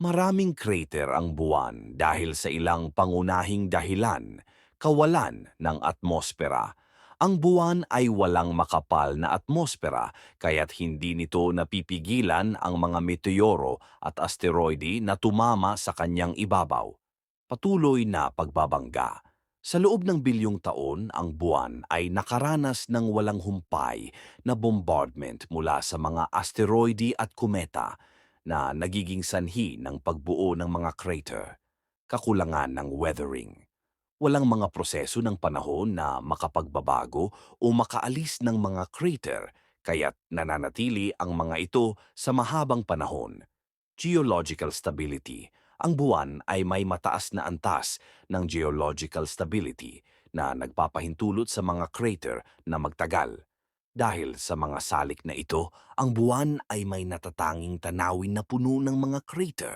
Maraming crater ang buwan dahil sa ilang pangunahing dahilan, kawalan ng atmosfera. Ang buwan ay walang makapal na atmosfera kaya't hindi nito napipigilan ang mga meteoro at asteroide na tumama sa kanyang ibabaw. Patuloy na pagbabangga. Sa loob ng bilyong taon, ang buwan ay nakaranas ng walang humpay na bombardment mula sa mga asteroide at kometa na nagiging sanhi ng pagbuo ng mga crater, kakulangan ng weathering. Walang mga proseso ng panahon na makapagbabago o makaalis ng mga crater kaya't nananatili ang mga ito sa mahabang panahon. Geological stability. Ang buwan ay may mataas na antas ng geological stability na nagpapahintulot sa mga crater na magtagal. Dahil sa mga salik na ito, ang buwan ay may natatanging tanawin na puno ng mga crater.